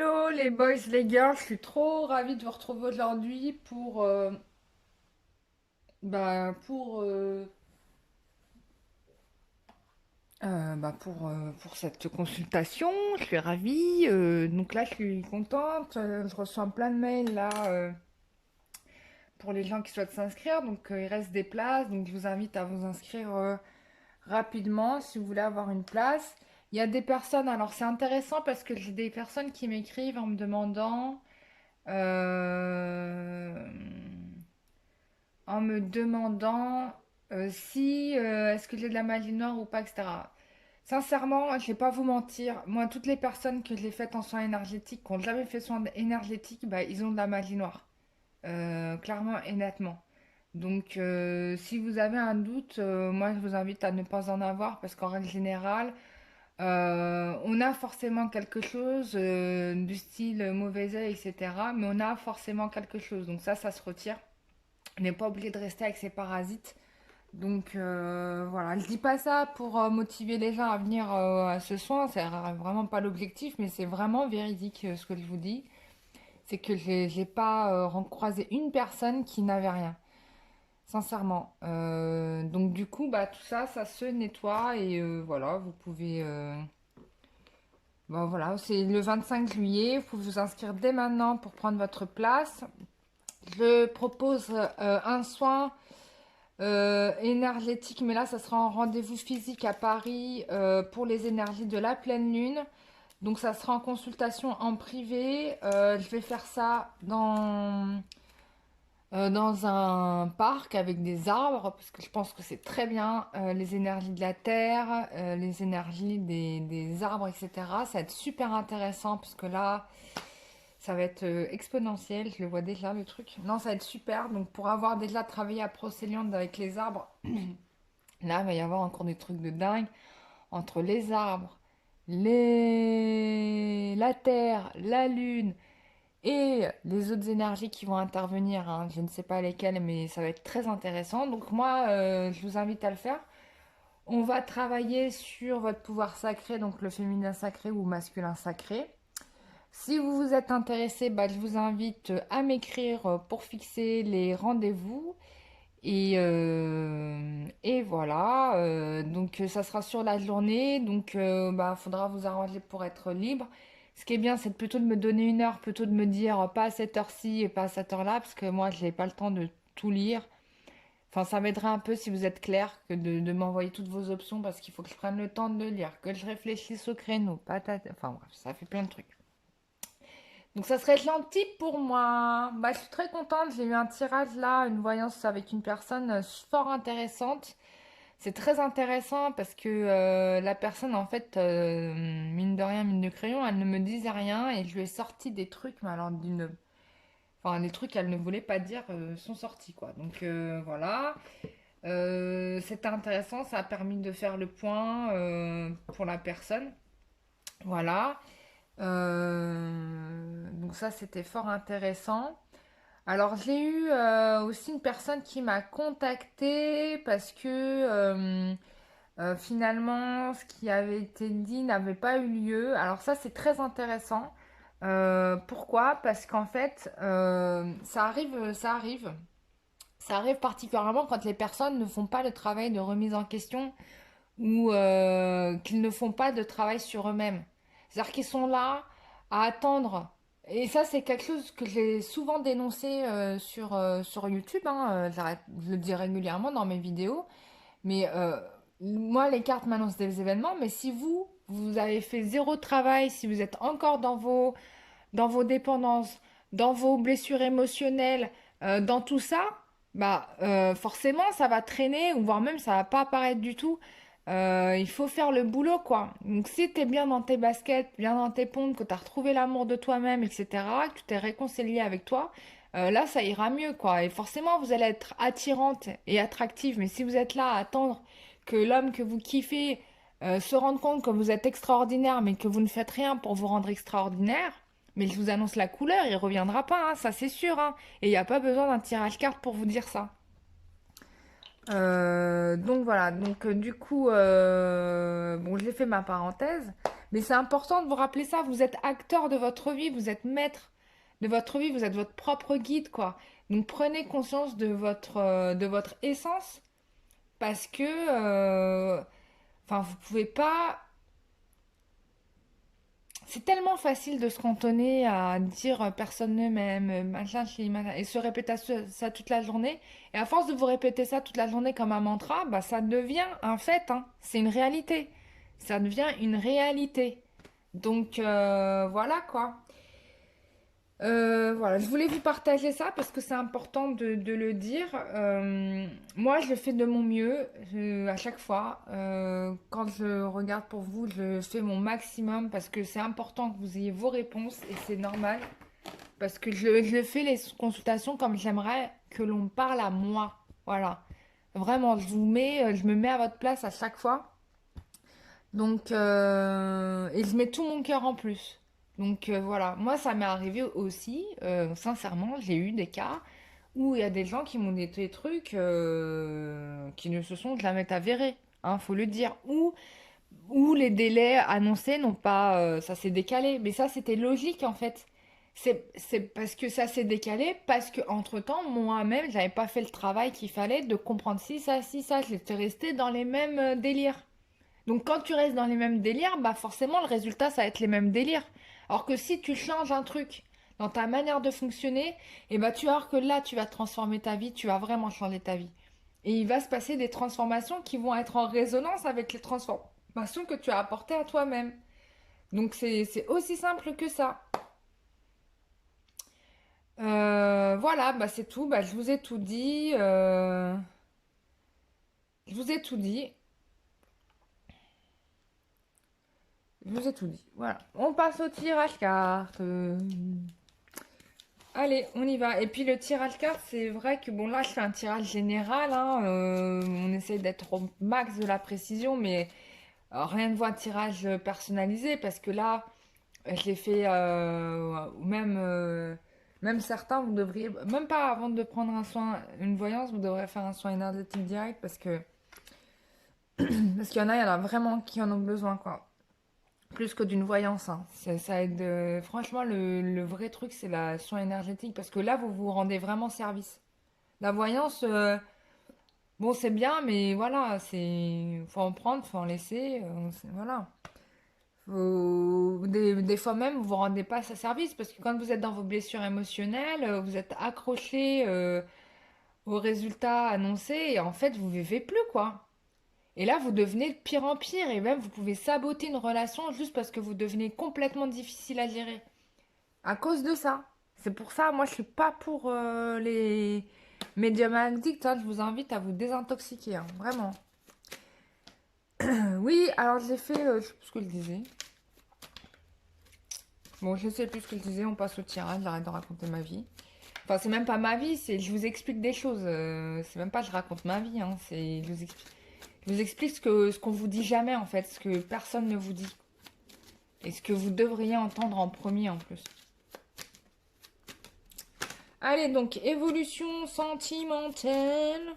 Hello les boys, les girls, je suis trop ravie de vous retrouver aujourd'hui pour cette consultation. Je suis ravie. Donc là, je suis contente. Je reçois plein de mails là pour les gens qui souhaitent s'inscrire. Donc il reste des places. Donc je vous invite à vous inscrire rapidement si vous voulez avoir une place. Il y a des personnes, alors c'est intéressant parce que j'ai des personnes qui m'écrivent en me demandant euh, si est-ce que j'ai de la magie noire ou pas, etc. Sincèrement, je vais pas vous mentir, moi toutes les personnes que j'ai faites en soins énergétiques, qui n'ont jamais fait soins énergétiques, bah, ils ont de la magie noire. Clairement et nettement. Donc si vous avez un doute, moi je vous invite à ne pas en avoir parce qu'en règle générale, on a forcément quelque chose du style mauvais œil, etc. Mais on a forcément quelque chose. Donc ça se retire. On n'est pas obligé de rester avec ces parasites. Donc voilà, je dis pas ça pour motiver les gens à venir à ce soin, c'est vraiment pas l'objectif, mais c'est vraiment véridique ce que je vous dis. C'est que j'ai pas croisé une personne qui n'avait rien, sincèrement. Donc du coup, bah tout ça, ça se nettoie et voilà, vous pouvez. Bon, voilà, c'est le 25 juillet, vous pouvez vous inscrire dès maintenant pour prendre votre place. Je propose un soin énergétique, mais là, ça sera en rendez-vous physique à Paris pour les énergies de la pleine lune. Donc, ça sera en consultation en privé. Je vais faire ça dans un parc avec des arbres, parce que je pense que c'est très bien les énergies de la terre, les énergies des arbres, etc. Ça va être super intéressant, parce que là, ça va être exponentiel, je le vois déjà le truc. Non, ça va être super. Donc pour avoir déjà travaillé à Procéliande avec les arbres, là, il va y avoir encore des trucs de dingue entre les arbres, la terre, la lune et les autres énergies qui vont intervenir, hein. Je ne sais pas lesquelles, mais ça va être très intéressant. Donc moi, je vous invite à le faire. On va travailler sur votre pouvoir sacré, donc le féminin sacré ou masculin sacré. Si vous vous êtes intéressé, bah, je vous invite à m'écrire pour fixer les rendez-vous. Et voilà, donc ça sera sur la journée, donc bah, faudra vous arranger pour être libre. Ce qui est bien, c'est plutôt de me donner une heure, plutôt de me dire pas à cette heure-ci et pas à cette heure-là, parce que moi, je n'ai pas le temps de tout lire. Enfin, ça m'aiderait un peu si vous êtes clair que de m'envoyer toutes vos options, parce qu'il faut que je prenne le temps de le lire, que je réfléchisse au créneau, patate, enfin bref, ça fait plein de trucs. Donc ça serait gentil pour moi. Bah, je suis très contente. J'ai eu un tirage là, une voyance avec une personne fort intéressante. C'est très intéressant parce que la personne, en fait, mine de rien, mine de crayon, elle ne me disait rien et je lui ai sorti des trucs, mais alors Enfin, des trucs qu'elle ne voulait pas dire sont sortis, quoi. Donc voilà. C'était intéressant, ça a permis de faire le point pour la personne. Voilà. Donc ça, c'était fort intéressant. Alors, j'ai eu aussi une personne qui m'a contactée parce que finalement, ce qui avait été dit n'avait pas eu lieu. Alors ça, c'est très intéressant. Pourquoi? Parce qu'en fait, ça arrive, ça arrive. Ça arrive particulièrement quand les personnes ne font pas le travail de remise en question ou qu'ils ne font pas de travail sur eux-mêmes. C'est-à-dire qu'ils sont là à attendre. Et ça, c'est quelque chose que j'ai souvent dénoncé sur YouTube, hein. Je le dis régulièrement dans mes vidéos. Mais moi, les cartes m'annoncent des événements. Mais si vous avez fait zéro travail, si vous êtes encore dans vos dépendances, dans vos blessures émotionnelles, dans tout ça, bah forcément ça va traîner ou voire même ça va pas apparaître du tout. Il faut faire le boulot quoi. Donc si t'es bien dans tes baskets, bien dans tes pompes, que t'as retrouvé l'amour de toi-même, etc., que tu t'es réconcilié avec toi, là ça ira mieux quoi. Et forcément vous allez être attirante et attractive. Mais si vous êtes là à attendre que l'homme que vous kiffez se rende compte que vous êtes extraordinaire mais que vous ne faites rien pour vous rendre extraordinaire, mais je vous annonce la couleur, il reviendra pas, hein, ça c'est sûr, hein. Et il n'y a pas besoin d'un tirage carte pour vous dire ça. Donc voilà, donc du coup, bon, j'ai fait ma parenthèse, Mais c'est important de vous rappeler ça. Vous êtes acteur de votre vie, vous êtes maître de votre vie, vous êtes votre propre guide, quoi. Donc prenez conscience de votre essence parce que, enfin, vous pouvez pas. C'est tellement facile de se cantonner à dire personne ne m'aime, machin, machin, et se répéter ça toute la journée. Et à force de vous répéter ça toute la journée comme un mantra, bah ça devient un fait, hein. C'est une réalité. Ça devient une réalité. Donc voilà quoi. Voilà, je voulais vous partager ça parce que c'est important de le dire. Moi, je fais de mon mieux à chaque fois. Quand je regarde pour vous, je fais mon maximum parce que c'est important que vous ayez vos réponses et c'est normal. Parce que je fais les consultations comme j'aimerais que l'on parle à moi. Voilà. Vraiment, je me mets à votre place à chaque fois. Donc, et je mets tout mon cœur en plus. Donc voilà, moi ça m'est arrivé aussi, sincèrement, j'ai eu des cas où il y a des gens qui m'ont dit des trucs qui ne se sont jamais avérés, hein, faut le dire. Ou les délais annoncés n'ont pas, ça s'est décalé. Mais ça c'était logique en fait. C'est parce que ça s'est décalé, parce que entre-temps, moi-même, j'avais pas fait le travail qu'il fallait de comprendre si ça, j'étais restée dans les mêmes délires. Donc quand tu restes dans les mêmes délires, bah forcément le résultat ça va être les mêmes délires. Alors que si tu changes un truc dans ta manière de fonctionner, et bah tu vas voir que là tu vas transformer ta vie, tu vas vraiment changer ta vie. Et il va se passer des transformations qui vont être en résonance avec les transformations que tu as apportées à toi-même. Donc c'est aussi simple que ça. Voilà, bah c'est tout. Bah, je vous ai tout dit. Je vous ai tout dit. Je vous ai tout dit. Voilà. On passe au tirage carte. Allez, on y va. Et puis le tirage carte, c'est vrai que bon là je fais un tirage général, hein, on essaie d'être au max de la précision, mais rien de voir un tirage personnalisé parce que là je l'ai fait même certains vous devriez même pas avant de prendre un soin une voyance vous devrez faire un soin énergétique direct parce qu'il y en a vraiment qui en ont besoin quoi. Plus que d'une voyance, hein. Ça aide. Franchement, le vrai truc, c'est la soin énergétique parce que là, vous vous rendez vraiment service. La voyance, bon, c'est bien, mais voilà, faut en prendre, faut en laisser. Voilà. Des fois même, vous vous rendez pas à service parce que quand vous êtes dans vos blessures émotionnelles, vous êtes accroché aux résultats annoncés et en fait, vous vivez plus, quoi. Et là, vous devenez de pire en pire et même vous pouvez saboter une relation juste parce que vous devenez complètement difficile à gérer. À cause de ça. C'est pour ça, moi, je suis pas pour les médiums addicts, hein. Je vous invite à vous désintoxiquer, hein, vraiment. Oui, alors j'ai fait, je sais plus ce que je disais. Bon, je sais plus ce que je disais, on passe au tirage, j'arrête de raconter ma vie. Enfin, c'est même pas ma vie, c'est je vous explique des choses. C'est même pas je raconte ma vie, hein, c'est je vous explique ce qu'on vous dit jamais en fait, ce que personne ne vous dit. Et ce que vous devriez entendre en premier en plus. Allez, donc, évolution sentimentale.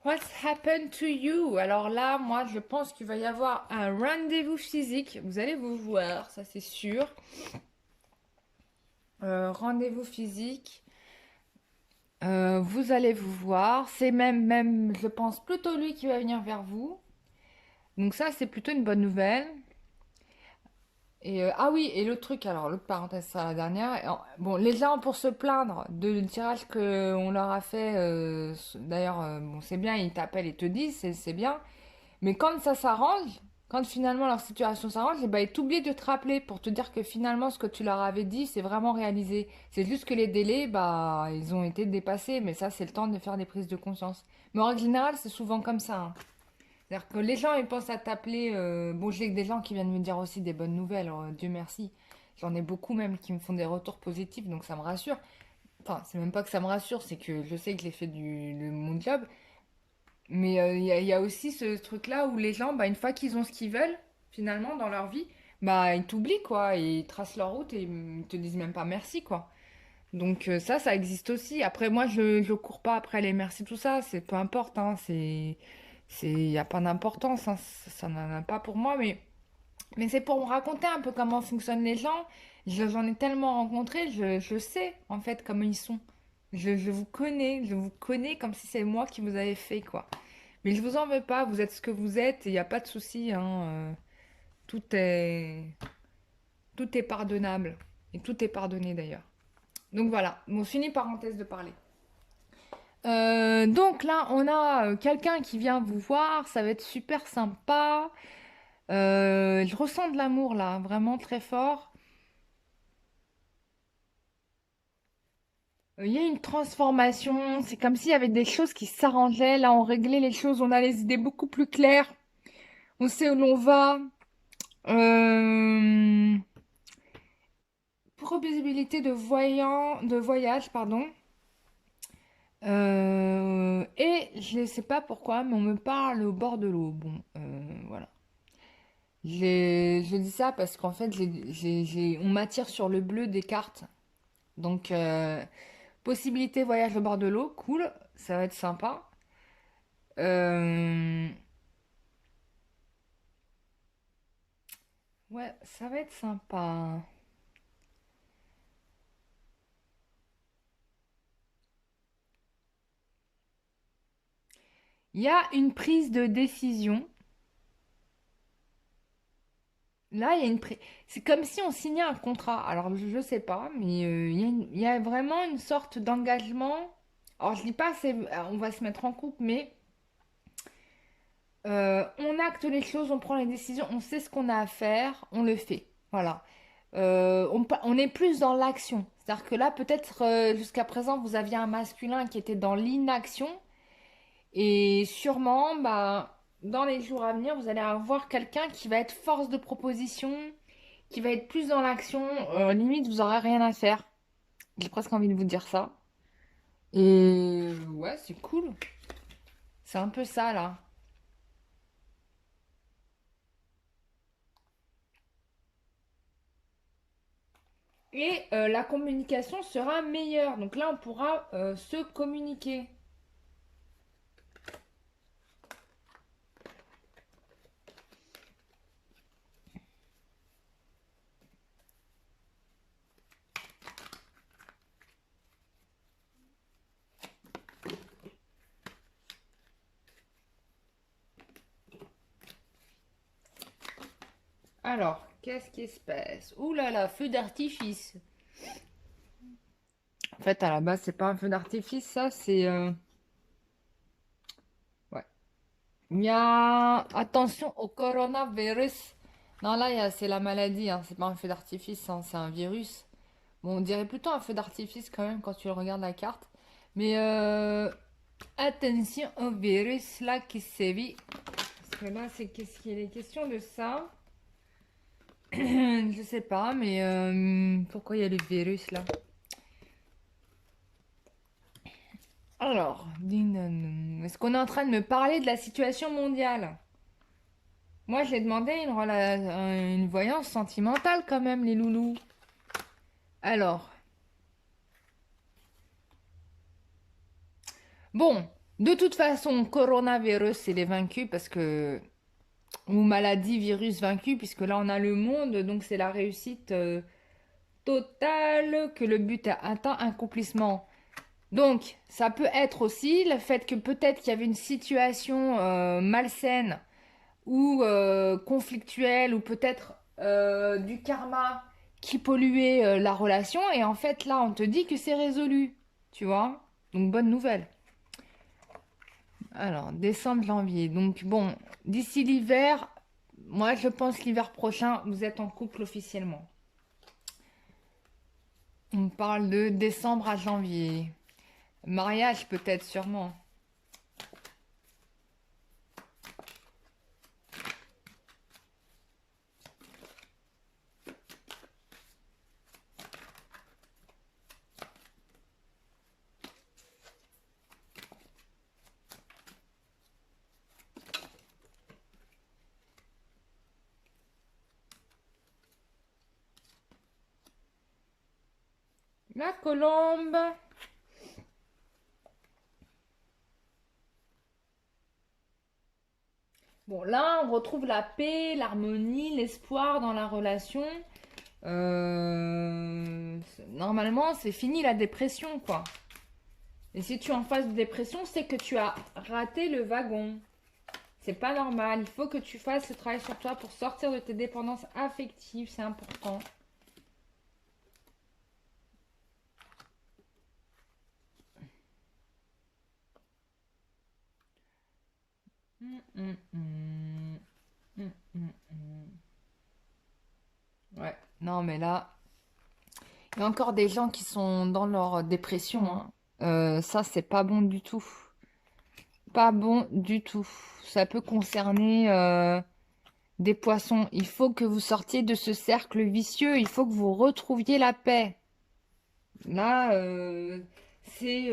What's happened to you? Alors là, moi, je pense qu'il va y avoir un rendez-vous physique. Vous allez vous voir, ça c'est sûr. Rendez-vous physique. Vous allez vous voir. C'est même, je pense, plutôt lui qui va venir vers vous. Donc ça, c'est plutôt une bonne nouvelle. Et ah oui, et l'autre truc, alors l'autre parenthèse, ça la dernière. Bon, les gens pour se plaindre du tirage que on leur a fait, d'ailleurs, bon, c'est bien, ils t'appellent et te disent, c'est bien. Mais quand ça s'arrange, quand finalement leur situation s'arrange, eh ben, ils t'oublient de te rappeler pour te dire que finalement ce que tu leur avais dit, c'est vraiment réalisé. C'est juste que les délais, bah, ils ont été dépassés, mais ça, c'est le temps de faire des prises de conscience. Mais en règle générale, c'est souvent comme ça, hein. C'est-à-dire que les gens, ils pensent à t'appeler. Bon, j'ai des gens qui viennent me dire aussi des bonnes nouvelles, Dieu merci. J'en ai beaucoup même qui me font des retours positifs, donc ça me rassure. Enfin, c'est même pas que ça me rassure, c'est que je sais que j'ai fait mon job. Mais il y a aussi ce truc-là où les gens, bah, une fois qu'ils ont ce qu'ils veulent, finalement, dans leur vie, bah, ils t'oublient, quoi. Et ils tracent leur route et ils te disent même pas merci, quoi. Donc ça existe aussi. Après, moi, je cours pas après les merci, tout ça. C'est peu importe, hein. Il n'y a pas d'importance, hein. Ça n'en a pas pour moi. Mais c'est pour me raconter un peu comment fonctionnent les gens. J'en ai tellement rencontré, je sais, en fait, comment ils sont. Je vous connais comme si c'est moi qui vous avais fait, quoi. Mais je vous en veux pas, vous êtes ce que vous êtes, il n'y a pas de souci, hein. Tout est, tout est pardonnable. Et tout est pardonné d'ailleurs. Donc voilà, bon, fini parenthèse de parler. Donc là, on a quelqu'un qui vient vous voir, ça va être super sympa. Je ressens de l'amour là, vraiment très fort. Il y a une transformation, c'est comme s'il y avait des choses qui s'arrangeaient. Là, on réglait les choses, on a les idées beaucoup plus claires, on sait où l'on va. Euh, Probabilité de voyage, pardon. Et je ne sais pas pourquoi, mais on me parle au bord de l'eau. Bon, voilà. Je dis ça parce qu'en fait, on m'attire sur le bleu des cartes. Donc, possibilité voyage au bord de l'eau, cool, ça va être sympa. Euh, ouais, ça va être sympa. Il y a une prise de décision. Là, il y a une prise. C'est comme si on signait un contrat. Alors, je ne sais pas, mais il y a vraiment une sorte d'engagement. Alors, je dis pas, on va se mettre en couple, mais on acte les choses, on prend les décisions, on sait ce qu'on a à faire, on le fait. Voilà. On est plus dans l'action. C'est-à-dire que là, peut-être jusqu'à présent, vous aviez un masculin qui était dans l'inaction. Et sûrement, bah, dans les jours à venir, vous allez avoir quelqu'un qui va être force de proposition, qui va être plus dans l'action. Limite, vous aurez rien à faire. J'ai presque envie de vous dire ça. Et ouais, c'est cool. C'est un peu ça, là. Et la communication sera meilleure. Donc là, on pourra se communiquer. Alors, qu'est-ce qui se passe? Ouh là là, feu d'artifice. En fait, à la base, c'est pas un feu d'artifice, ça, c'est... Ouais. Il y a... Attention au coronavirus. Non, là, c'est la maladie, hein. C'est pas un feu d'artifice, hein, c'est un virus. Bon, on dirait plutôt un feu d'artifice quand même quand tu regardes la carte. Mais attention au virus là qui sévit. Parce que là, c'est qu'est-ce qu'il est question de ça? Je sais pas, mais pourquoi il y a le virus là? Alors, est-ce qu'on est en train de me parler de la situation mondiale? Moi, j'ai demandé une voyance sentimentale quand même, les loulous. Alors, bon, de toute façon, coronavirus, il est vaincu parce que ou maladie, virus vaincu, puisque là on a le monde, donc c'est la réussite totale, que le but est atteint, accomplissement. Donc ça peut être aussi le fait que peut-être qu'il y avait une situation malsaine ou conflictuelle, ou peut-être du karma qui polluait la relation, et en fait là on te dit que c'est résolu, tu vois? Donc bonne nouvelle. Alors, décembre, janvier. Donc, bon, d'ici l'hiver, moi, je pense l'hiver prochain, vous êtes en couple officiellement. On parle de décembre à janvier. Mariage, peut-être, sûrement. La colombe. Bon, là, on retrouve la paix, l'harmonie, l'espoir dans la relation. Normalement, c'est fini la dépression, quoi. Et si tu es en phase de dépression, c'est que tu as raté le wagon. C'est pas normal. Il faut que tu fasses ce travail sur toi pour sortir de tes dépendances affectives. C'est important. Hum, hum, hum. Hum, hum, hum. Ouais. Non, mais là, il y a encore des gens qui sont dans leur dépression, hein. Ça, c'est pas bon du tout. Pas bon du tout. Ça peut concerner des poissons. Il faut que vous sortiez de ce cercle vicieux. Il faut que vous retrouviez la paix. Là, c'est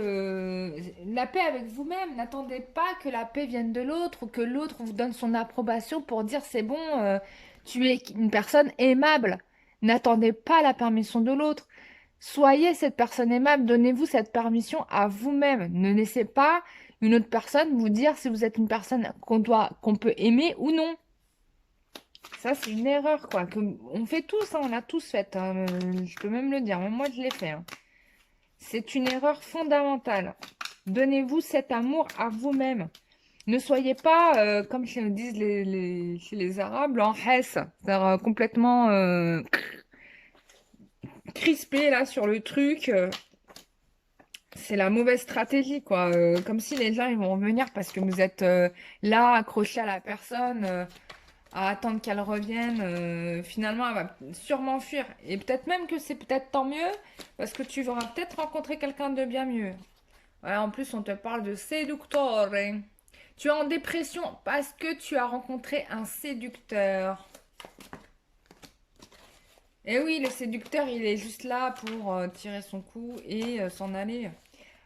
la paix avec vous-même. N'attendez pas que la paix vienne de l'autre ou que l'autre vous donne son approbation pour dire c'est bon, tu es une personne aimable. N'attendez pas la permission de l'autre. Soyez cette personne aimable. Donnez-vous cette permission à vous-même. Ne laissez pas une autre personne vous dire si vous êtes une personne qu'on peut aimer ou non. Ça, c'est une erreur, quoi. On fait tous, hein, on l'a tous faite, hein. Je peux même le dire. Même moi, je l'ai fait, hein. C'est une erreur fondamentale. Donnez-vous cet amour à vous-même. Ne soyez pas, comme disent chez les Arabes, en hess, c'est-à-dire complètement crispé là sur le truc. C'est la mauvaise stratégie, quoi. Comme si les gens ils vont revenir parce que vous êtes là, accroché à la personne, à attendre qu'elle revienne. Finalement, elle va sûrement fuir. Et peut-être même que c'est peut-être tant mieux parce que tu vas peut-être rencontrer quelqu'un de bien mieux. Ouais, en plus, on te parle de séducteur. Tu es en dépression parce que tu as rencontré un séducteur. Et oui, le séducteur, il est juste là pour tirer son coup et s'en aller.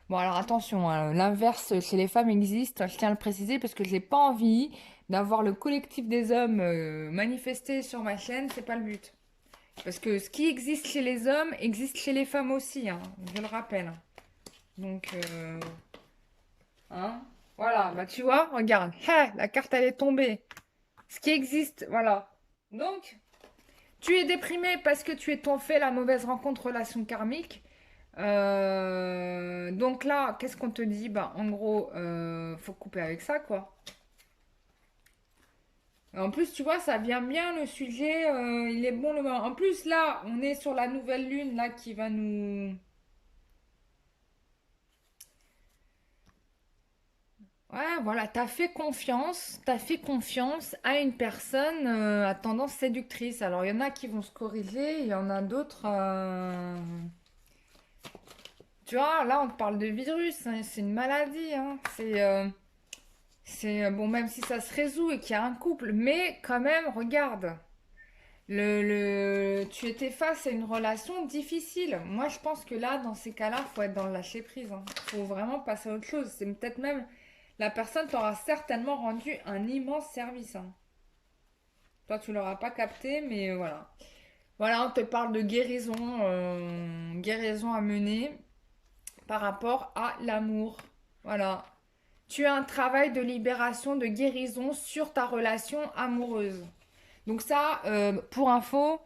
Bon, alors attention, hein, l'inverse chez les femmes existe, je tiens à le préciser parce que j'ai pas envie d'avoir le collectif des hommes manifester sur ma chaîne, c'est pas le but. Parce que ce qui existe chez les hommes existe chez les femmes aussi, hein, je le rappelle. Donc, hein, voilà, bah tu vois, regarde, ha, la carte elle est tombée. Ce qui existe, voilà. Donc, tu es déprimé parce que tu es ton fait la mauvaise rencontre, relation karmique. Donc là, qu'est-ce qu'on te dit? Bah, en gros, faut couper avec ça, quoi. En plus, tu vois, ça vient bien le sujet. Il est bon le moment. En plus, là, on est sur la nouvelle lune là qui va nous. Ouais, voilà, t'as fait confiance à une personne à tendance séductrice. Alors, il y en a qui vont se corriger, il y en a d'autres. Tu vois, là, on te parle de virus, hein, c'est une maladie, hein. Bon, même si ça se résout et qu'il y a un couple, mais quand même, regarde, tu étais face à une relation difficile. Moi, je pense que là, dans ces cas-là, faut être dans le lâcher prise, hein. Faut vraiment passer à autre chose. C'est peut-être même la personne t'aura certainement rendu un immense service, hein. Toi, tu l'auras pas capté, mais voilà. Voilà, on te parle de guérison, guérison à mener par rapport à l'amour. Voilà. Tu as un travail de libération, de guérison sur ta relation amoureuse. Donc ça, pour info,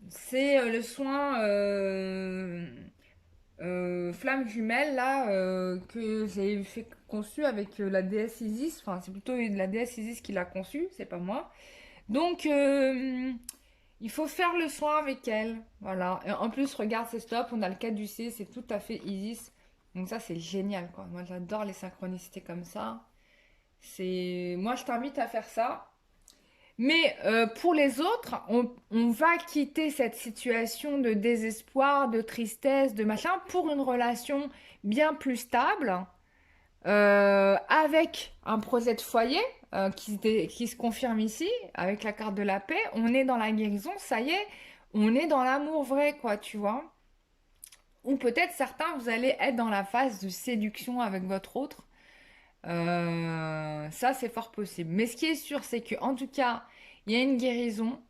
c'est le soin flamme jumelle là que j'ai fait conçu avec la déesse Isis. Enfin, c'est plutôt la déesse Isis qui l'a conçu, c'est pas moi. Donc, il faut faire le soin avec elle. Voilà. Et en plus, regarde, c'est stop. On a le caducée, c'est tout à fait Isis. Donc ça, c'est génial, quoi. Moi, j'adore les synchronicités comme ça. Moi, je t'invite à faire ça. Mais pour les autres, on va quitter cette situation de désespoir, de tristesse, de machin, pour une relation bien plus stable, avec un projet de foyer qui se confirme ici, avec la carte de la paix. On est dans la guérison, ça y est, on est dans l'amour vrai, quoi, tu vois. Ou peut-être certains, vous allez être dans la phase de séduction avec votre autre. Ça, c'est fort possible. Mais ce qui est sûr, c'est que en tout cas, il y a une guérison.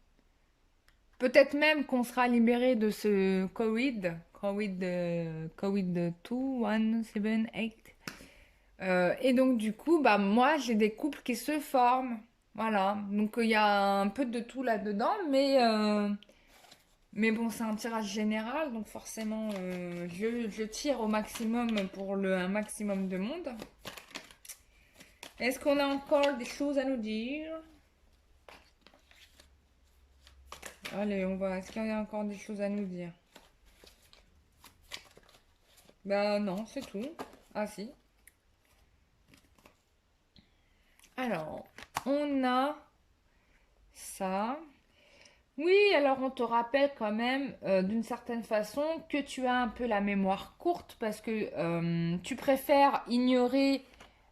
Peut-être même qu'on sera libéré de ce Covid, COVID 2178. Et donc du coup, bah moi j'ai des couples qui se forment. Voilà. Donc il y a un peu de tout là-dedans, mais bon, c'est un tirage général, donc forcément je tire au maximum pour un maximum de monde. Est-ce qu'on a encore des choses à nous dire? Allez, on va. Est-ce qu'il y a encore des choses à nous dire? Bah non, c'est tout. Ah si. Alors, on a ça. Oui, alors on te rappelle quand même d'une certaine façon que tu as un peu la mémoire courte parce que tu préfères ignorer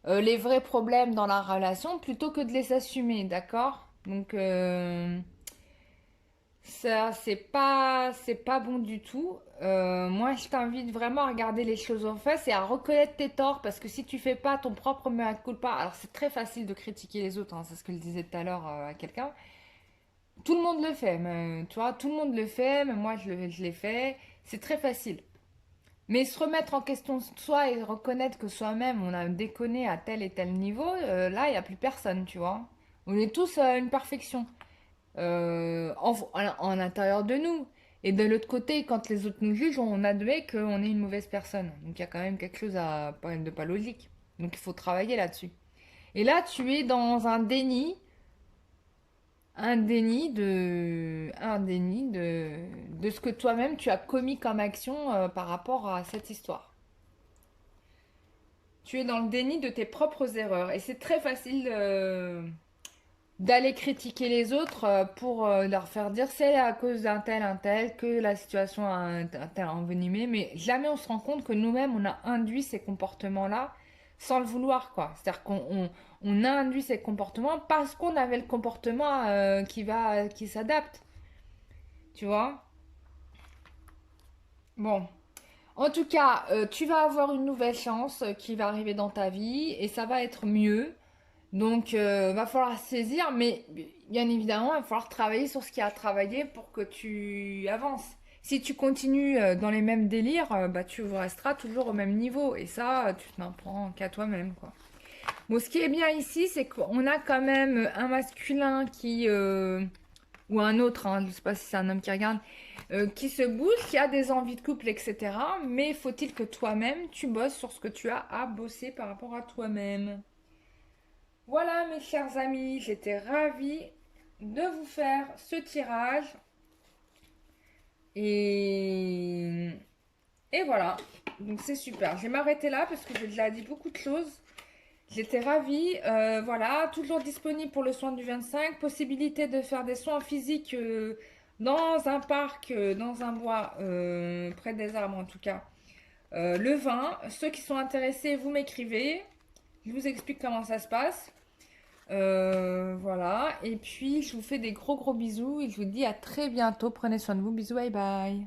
les vrais problèmes dans la relation plutôt que de les assumer, d'accord? Donc ça c'est pas bon du tout. Moi je t'invite vraiment à regarder les choses en face et à reconnaître tes torts parce que si tu fais pas ton propre mea culpa, alors c'est très facile de critiquer les autres, hein, c'est ce que je disais tout à l'heure à quelqu'un. Tout le monde le fait, mais, tu vois, tout le monde le fait, mais moi je l'ai fait. C'est très facile. Mais se remettre en question soi et reconnaître que soi-même on a déconné à tel et tel niveau, là il n'y a plus personne, tu vois. On est tous à une perfection en intérieur de nous. Et de l'autre côté, quand les autres nous jugent, on admet qu'on est une mauvaise personne. Donc il y a quand même quelque chose de pas logique. Donc il faut travailler là-dessus. Et là, tu es dans un déni de ce que toi-même tu as commis comme action par rapport à cette histoire. Tu es dans le déni de tes propres erreurs et c'est très facile d'aller critiquer les autres pour leur faire dire c'est à cause un tel que la situation a un tel envenimé, mais jamais on se rend compte que nous-mêmes on a induit ces comportements-là sans le vouloir, quoi. C'est-à-dire qu'on a induit ces comportements parce qu'on avait le comportement qui s'adapte, tu vois. Bon, en tout cas, tu vas avoir une nouvelle chance qui va arriver dans ta vie et ça va être mieux. Donc, va falloir saisir, mais bien évidemment, il va falloir travailler sur ce qu'il y a à travailler pour que tu avances. Si tu continues dans les mêmes délires, bah, tu resteras toujours au même niveau. Et ça, tu n'en prends qu'à toi-même, quoi. Bon, ce qui est bien ici, c'est qu'on a quand même un masculin ou un autre, hein, je ne sais pas si c'est un homme qui regarde, qui se bouge, qui a des envies de couple, etc. Mais faut-il que toi-même, tu bosses sur ce que tu as à bosser par rapport à toi-même. Voilà mes chers amis, j'étais ravie de vous faire ce tirage. Et, et voilà, donc c'est super. Je vais m'arrêter là parce que j'ai déjà dit beaucoup de choses. J'étais ravie. Voilà, toujours disponible pour le soin du 25. Possibilité de faire des soins physiques dans un parc, dans un bois, près des arbres en tout cas. Le 20. Ceux qui sont intéressés, vous m'écrivez. Je vous explique comment ça se passe. Voilà. Et puis, je vous fais des gros gros bisous et je vous dis à très bientôt. Prenez soin de vous. Bisous, bye bye.